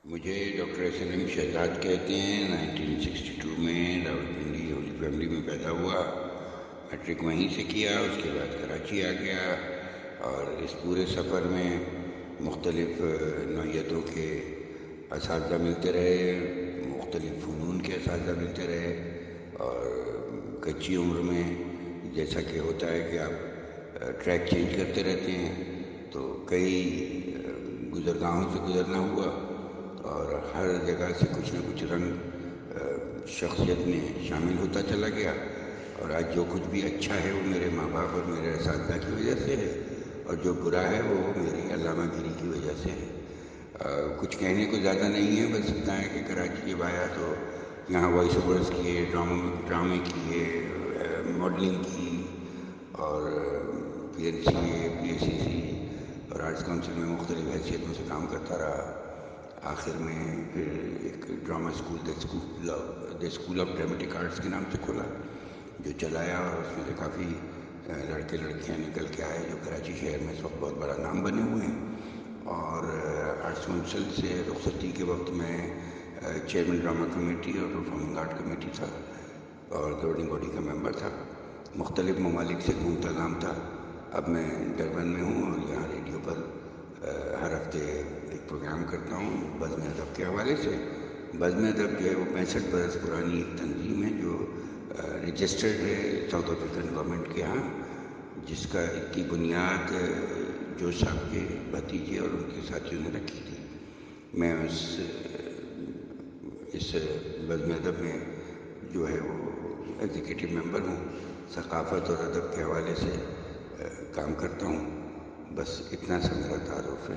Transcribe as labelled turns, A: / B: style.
A: مجھے ڈاکٹر سلیم شہزاد کہتے ہیں۔ 1962 میں راولپنڈی ہولی فیملی میں پیدا ہوا، میٹرک وہیں سے کیا، اس کے بعد کراچی آ گیا اور اس پورے سفر میں مختلف نوعیتوں کے اساتذہ ملتے رہے، مختلف فنون کے اساتذہ ملتے رہے اور کچی عمر میں جیسا کہ ہوتا ہے کہ آپ ٹریک چینج کرتے رہتے ہیں، تو کئی گزرگاہوں سے گزرنا ہوا اور ہر جگہ سے کچھ نہ کچھ رنگ شخصیت میں شامل ہوتا چلا گیا، اور آج جو کچھ بھی اچھا ہے وہ میرے ماں باپ اور میرے اساتذہ کی وجہ سے ہے، اور جو برا ہے وہ میری علامہ گیری کی وجہ سے ہے۔ کچھ کہنے کو زیادہ نہیں ہے، بس اتنا ہے کہ کراچی جب آیا تو یہاں وائس اوورس کیے، ڈرامے کیے، ماڈلنگ کی، اور پی ایل سی اے، پی ایس سی سی اور آرٹس کونسل میں مختلف حیثیتوں سے کام کرتا رہا۔ آخر میں پھر ایک drama school the school of dramatic arts کے نام سے کھولا، جو چلایا، اور اس میں سے کافی لڑکے لڑکیاں نکل کے آئے جو کراچی شہر میں اس وقت بہت بڑا نام بنے ہوئے ہیں۔ اور آرٹس کونسل سے رخصتی کے وقت میں چیئرمین ڈرامہ کمیٹی اور پرفارمنگ آرٹ کمیٹی تھا اور گورننگ باڈی کا ممبر تھا، مختلف ممالک سے گھومتا گھامتا اب میں ڈربن میں ہوں اور یہاں ریڈیو پر ہر ہفتے ایک پروگرام کرتا ہوں بزم ادب کے حوالے سے۔ بزم ادب جو ہے وہ 65 برس پرانی ایک تنظیم ہے جو رجسٹرڈ ہے ساؤتھ افریقن گورنمنٹ کے ہاں، جس کی بنیاد جو صاحب کے بھتیجے اور ان کے ساتھیوں نے رکھی تھی۔ میں اس بزم ادب میں جو ہے وہ ایگزیکٹو ممبر ہوں، ثقافت اور ادب کے حوالے سے کام کرتا ہوں۔ بس اتنا سا میرا تعارف ہے۔